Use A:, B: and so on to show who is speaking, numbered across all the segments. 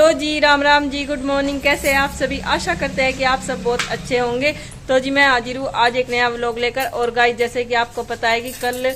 A: Hello जी, Ram Ram ji, good morning. कैसे हैं आप सभी? आशा करते हैं कि आप सब बहुत अच्छे होंगे। तो जी मैं हाजिर हूँ आज एक नया व्लॉग लेकर। और गाइस, जैसे कि आपको पता है कि कल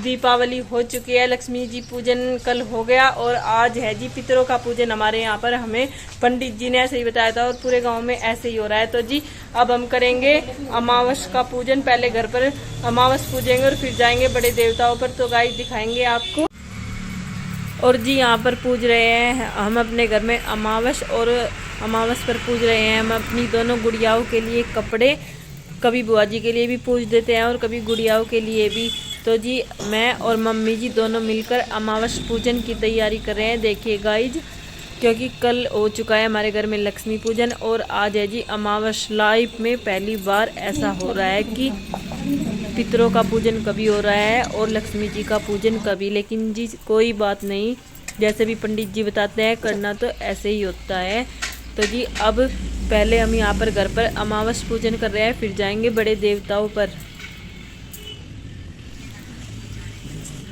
A: दीपावली हो चुकी है, लक्ष्मी जी पूजन कल हो गया और आज है जी पितरों का पूजन। हमारे यहाँ पर हमें पंडित जी ने ऐसे ही बताया था और पूरे गाँव में ऐसे ही हो रहा है। तो जी अब हम करेंगे अमावस का पूजन। पहले घर पर अमावस पूजेंगे और फिर जाएंगे बड़े देवताओं पर। तो गाइस दिखाएंगे आपको। और जी यहाँ पर पूज रहे हैं हम अपने घर में अमावस। और अमावस पर पूज रहे हैं हम अपनी दोनों गुड़ियाओं के लिए कपड़े। कभी बुआ जी के लिए भी पूज देते हैं और कभी गुड़ियाओं के लिए भी। तो जी मैं और मम्मी जी दोनों मिलकर अमावस पूजन की तैयारी कर रहे हैं। देखिए गाइज, क्योंकि कल हो चुका है हमारे घर में लक्ष्मी पूजन और आज है जी अमावस। लाइफ में पहली बार ऐसा हो रहा है कि पितरों का पूजन कभी हो रहा है और लक्ष्मी जी का पूजन कभी। लेकिन जी कोई बात नहीं, जैसे भी पंडित जी बताते हैं करना तो ऐसे ही होता है। तो जी अब पहले हम यहाँ पर घर पर अमावस पूजन कर रहे हैं, फिर जाएंगे बड़े देवताओं पर।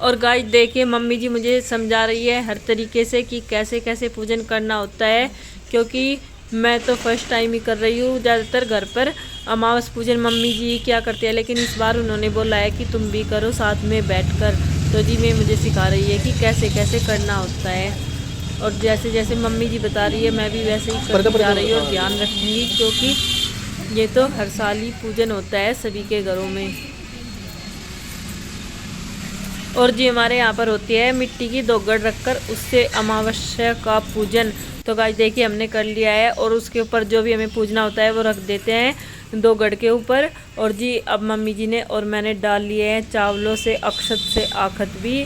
A: और गाइस देखिए, मम्मी जी मुझे समझा रही है हर तरीके से कि कैसे कैसे पूजन करना होता है, क्योंकि मैं तो फर्स्ट टाइम ही कर रही हूँ ज़्यादातर घर पर अमावस पूजन। मम्मी जी क्या करती है, लेकिन इस बार उन्होंने बोला है कि तुम भी करो साथ में बैठकर। तो जी मैं मुझे सिखा रही है कि कैसे कैसे करना होता है। और जैसे जैसे मम्मी जी बता रही है मैं भी वैसे ही करती जा रही हूँ और ध्यान रखूँगी, क्योंकि ये तो हर साल ही पूजन होता है सभी के घरों में। और जी हमारे यहाँ पर होती है मिट्टी की दोगड़ रखकर उससे अमावस्या का पूजन। तो गाइस देखिए हमने कर लिया है और उसके ऊपर जो भी हमें पूजना होता है वो रख देते हैं दोगड़ के ऊपर। और जी अब मम्मी जी ने और मैंने डाल लिए हैं चावलों से अक्षत से आखत भी।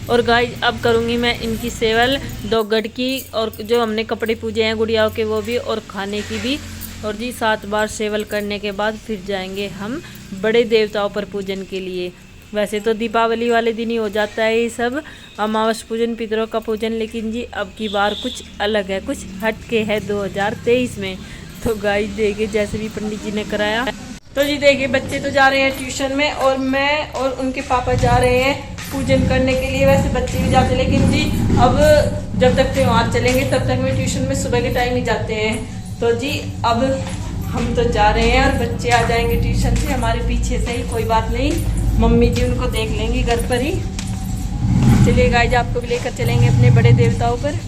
A: और गाइस अब करूँगी मैं इनकी सेवल दोगड़ की, और जो हमने कपड़े पूजे हैं गुड़ियाओं के वो भी और खाने की भी। और जी 7 बार सेवल करने के बाद फिर जाएंगे हम बड़े देवताओं पर पूजन के लिए। वैसे तो दीपावली वाले दिन ही हो जाता है ये सब अमावस पूजन पितरों का पूजन, लेकिन जी अब की बार कुछ अलग है, कुछ हट के है 2023 में। तो गाइस देखिए जैसे भी पंडित जी ने कराया। तो जी देखिए बच्चे तो जा रहे हैं ट्यूशन में और मैं और उनके पापा जा रहे हैं पूजन करने के लिए। वैसे बच्चे भी जाते, लेकिन जी अब जब तक त्योहार चलेंगे तब तक मैं ट्यूशन में सुबह के टाइम ही जाते हैं। तो जी अब हम तो जा रहे हैं और बच्चे आ जाएंगे ट्यूशन से हमारे पीछे से ही, कोई बात नहीं, मम्मी जी उनको देख लेंगी घर पर ही। चलिए गाइस आपको भी लेकर चलेंगे अपने बड़े देवताओं पर।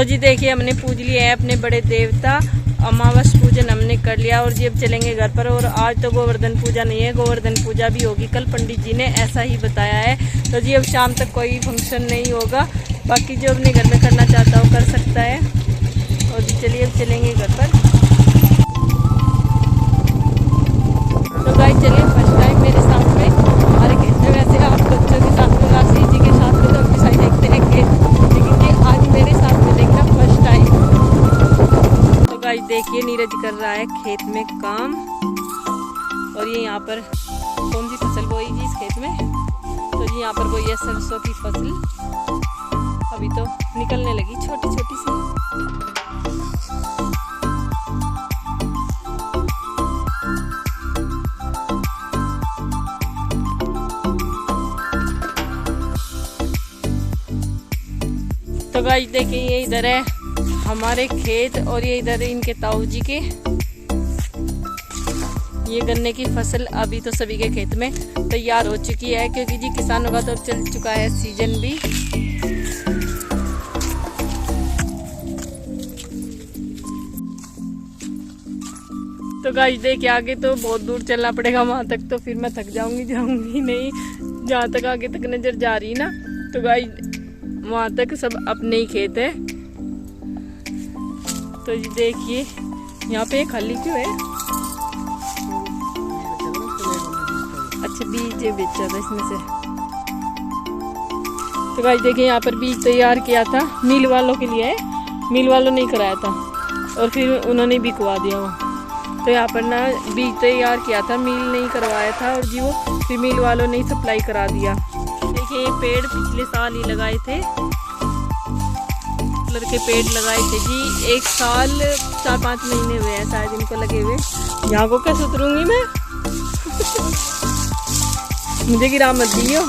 A: तो जी देखिए हमने पूज लिया है अपने बड़े देवता, अमावस पूजन हमने कर लिया और जी अब चलेंगे घर पर। और आज तो गोवर्धन पूजा नहीं है, गोवर्धन पूजा भी होगी कल, पंडित जी ने ऐसा ही बताया है। तो जी अब शाम तक कोई फंक्शन नहीं होगा, बाकी जो अपने घर में करना चाहता हो कर सकता है। और जी चलिए अब चलेंगे घर पर। तो गाइस चलिए फर्स्ट टाइम मेरे साथ में हमारे खेत में, वैसे आप बच्चों के साथ में राशि जी के साथ में तो अपनी साइड देखते हैं खेत, लेकिन ये आज मेरे साथ में देखना फर्स्ट टाइम। तो गाइस देखिए नीरज कर रहा है खेत में काम, और ये यहाँ पर कौन सी फसल बोई जी इस खेत में, तो जी यहाँ पर बोई है सरसों की फसल, अभी तो निकलने लगी छोटी छोटी सी। तो गाइस देखिए ये इधर है हमारे खेत, और ये इधर है इनके ताऊ जी के। ये गन्ने की फसल अभी तो सभी के खेत में तैयार हो चुकी है, क्योंकि जी किसानों का तो चल चुका है सीजन भी। तो गाइस देखिए आगे तो बहुत दूर चलना पड़ेगा, वहां तक तो फिर मैं थक जाऊंगी नहीं, जहाँ तक आगे तक नजर जा रही ना। तो गाइस वहां तक सब अपने ही खेत है। तो ये देखिए यहाँ पे खाली क्यों है, अच्छा बीज बेचा था इसमें से। तो गाइस देखिए यहाँ पर बीज तैयार किया था मिल वालों के लिए, मिल वालों ने कराया था और फिर उन्होंने बिकवा दिया वो। तो यहाँ पर ना बीज तैयार किया था, मिल नहीं करवाया था, और जी वो फिर मिल वालों ने सप्लाई करा दिया। देखिए ये पेड़ पिछले साल ही लगाए थे, पॉपुलर के पेड़ लगाए थे जी, 1 साल 4-5 महीने हुए हैं शायद इनको लगे हुए। यहाँ को कैसे उतरूंगी मैं मुझे गिरा मत दियो,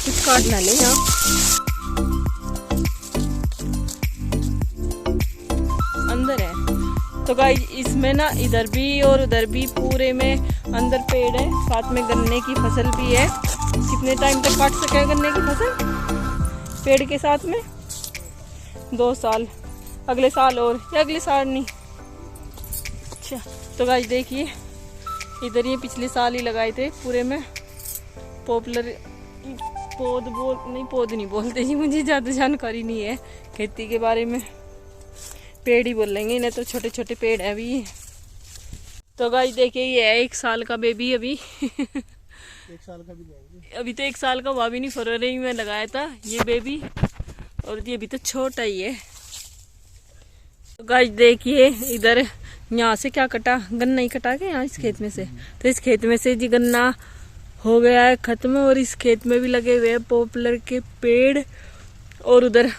A: कुछ काट ना ले यहाँ। अंदर है तो गाइस इसमें ना इधर भी और उधर भी पूरे में अंदर पेड़ है, साथ में गन्ने की फसल भी है। कितने टाइम तक काट सके गन्ने की फसल पेड़ के साथ में? 2 साल, अगले साल और, या अगले साल नहीं। अच्छा तो गाइस देखिए इधर ये पिछले साल ही लगाए थे पूरे में पॉपुलर पौध नहीं बोलते जी, मुझे ज़्यादा जानकारी नहीं है खेती के बारे में, पेड़ ही बोल लेंगे इन्हें, तो छोटे छोटे पेड़ है अभी। तो गाइस देखिए ये है 1 साल का बेबी अभी
B: 1 साल का भी नहीं,
A: अभी तो 1 साल का हुआ भी नहीं, फरवरी में लगाया था ये बेबी, और ये अभी तो छोटा ही है। तो गाइस देखिए इधर यहाँ से क्या कटा, गन्ना ही कटा के यहाँ इस खेत में से, तो इस खेत में से जी गन्ना हो गया है खत्म, और इस खेत में भी लगे हुए हैं पॉपुलर के पेड़। और उधर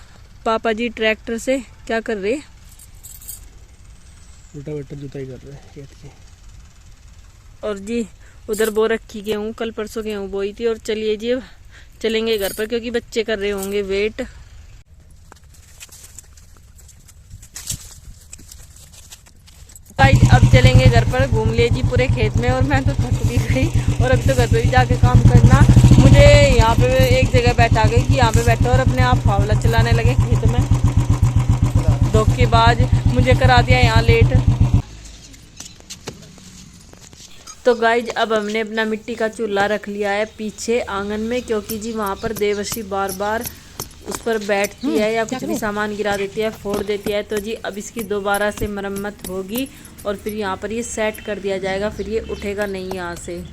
A: पापा जी ट्रैक्टर से क्या कर रहे,
B: रोटावेटर जुताई कर रहे हैं खेत की।
A: और जी उधर बो रखी गेहूँ, कल परसों गेहूँ बोई थी। और चलिए जी अब चलेंगे घर पर, क्योंकि बच्चे कर रहे होंगे वेट। अब चलेंगे घर पर, घूम लिए जी पूरे खेत में, और मैं तो थक भी गई, और अब तो घर पे भी जाके काम करना। मुझे यहाँ पे एक जगह बैठा गई कि यहाँ पे बैठो और अपने आप फावला चलाने लगे खेत में, धोखेबाज मुझे करा दिया यहाँ लेट। तो गाइज अब हमने अपना मिट्टी का चूल्हा रख लिया है पीछे आंगन में, क्योंकि जी वहाँ पर देवर्षि बार बार उस पर बैठती है या कुछ भी सामान गिरा देती है, फोड़ देती है। तो जी अब इसकी दोबारा से मरम्मत होगी और फिर यहाँ पर ये सेट कर दिया जाएगा, फिर ये उठेगा नहीं यहाँ से।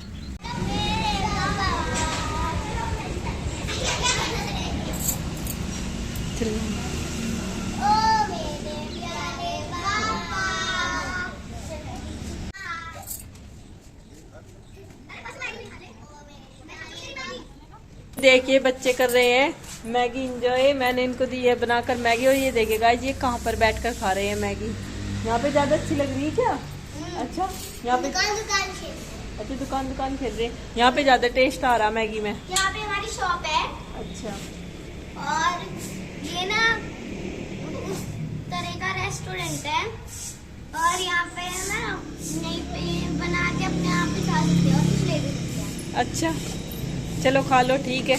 A: देखिए बच्चे कर रहे हैं मैगी इंजॉय, मैंने इनको दी है बनाकर मैगी, और ये देखिए गाइस ये कहाँ पर बैठकर खा रहे हैं मैगी। यहाँ पे ज्यादा अच्छी लग रही है क्या? अच्छा यहाँ पे दुकान खेल रहे हैं, यहाँ पे ज्यादा टेस्ट आ रहा मैगी में।
C: यहाँ पे हमारी शॉप है।
A: अच्छा
C: और ये ना उस तरह का रेस्टोरेंट है, और यहाँ पे ना नहीं पे बना के अपने आप ही खा सकते हो और कुछ ले भी सकते हैं।
A: अच्छा चलो खा लो ठीक है।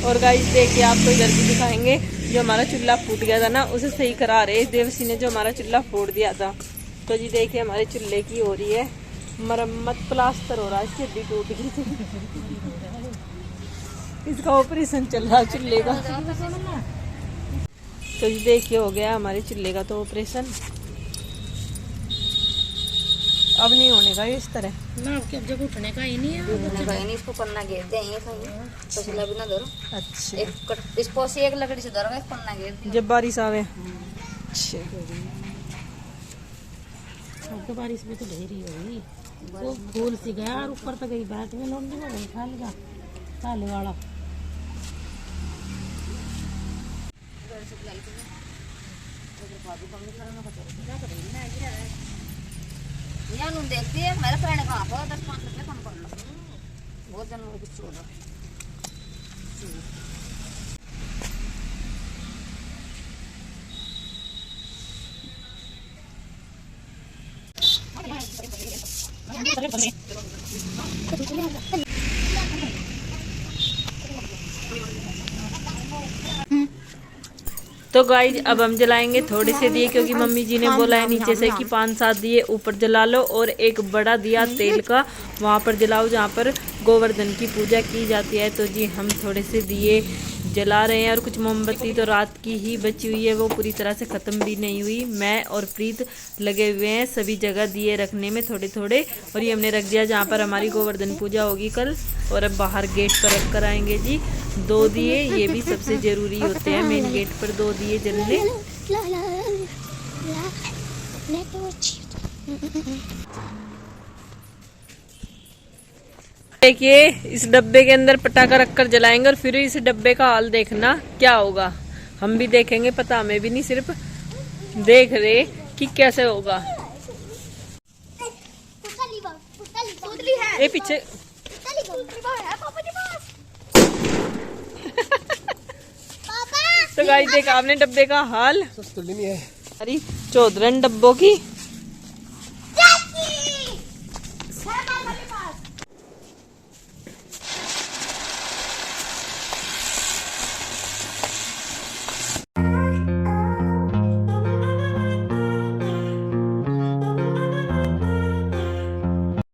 A: और गाइस देखिए आपको इधर भी दिखाएंगे, जो हमारा चूल्हा फूट गया था ना उसे सही करा रहे देवसी ने, जो हमारा चूल्हा फोड़ दिया था। तो जी देखिए हमारे चूल्हे की हो रही है मरम्मत, प्लास्टर हो रहा है, इसकी हड्डी टूट गई थी। इसका ऑपरेशन चल रहा है चूल्हे का। तो जी देखिए हो गया हमारे चूल्हे का तो ऑपरेशन, अब नहीं होने का इस तरह
D: ना, अब जब उठने का ही नहीं है,
E: उठने का ही नहीं, इसको पन्ना घेर देंगे कहीं पसीना भी ना धरो।
A: अच्छा
E: इसको से एक लकड़ी से धरो, एक पन्ना घेर देंगे।
A: जब बारिश आवे। अच्छा
D: अब तो बारिश में तो ढेरी होगी, वो फूल सी गया और ऊपर तो गई बैठ में लोग नहीं हो खा लेगा काले वाला।
E: यहाँ नून देखती है मेरे फ्रेंड कहाँ पर 10-5 रुपये कम कर लो, बहुत जनों को छोड़ दो।
A: तो गाइज अब हम जलाएंगे थोड़े से दिए, क्योंकि मम्मी जी ने बोला है नीचे से कि 5-7 दिए ऊपर जला लो और एक बड़ा दिया तेल का वहाँ पर जलाओ जहाँ पर गोवर्धन की पूजा की जाती है। तो जी हम थोड़े से दिए जला रहे हैं, और कुछ मोमबत्ती तो रात की ही बची हुई है, वो पूरी तरह से ख़त्म भी नहीं हुई। मैं और प्रीत लगे हुए हैं सभी जगह दिए रखने में थोड़े थोड़े, और ये हमने रख दिया जहाँ पर हमारी गोवर्धन पूजा होगी कल। और अब बाहर गेट पर रख कर आएंगे जी 2 दिए, ये भी सबसे ज़रूरी होते हैं, मेन गेट पर 2 दिए जलने। देखिए इस डब्बे के अंदर पटाखा रखकर जलाएंगे, और फिर इस डब्बे का हाल देखना क्या होगा। हम भी देखेंगे, पता हमें भी नहीं, सिर्फ देख रहे कि कैसे होगा। ये पीछे तो गाइस देखा आपने डब्बे का हाल,
B: सस्ती नहीं है।
A: अरे 14 डब्बों की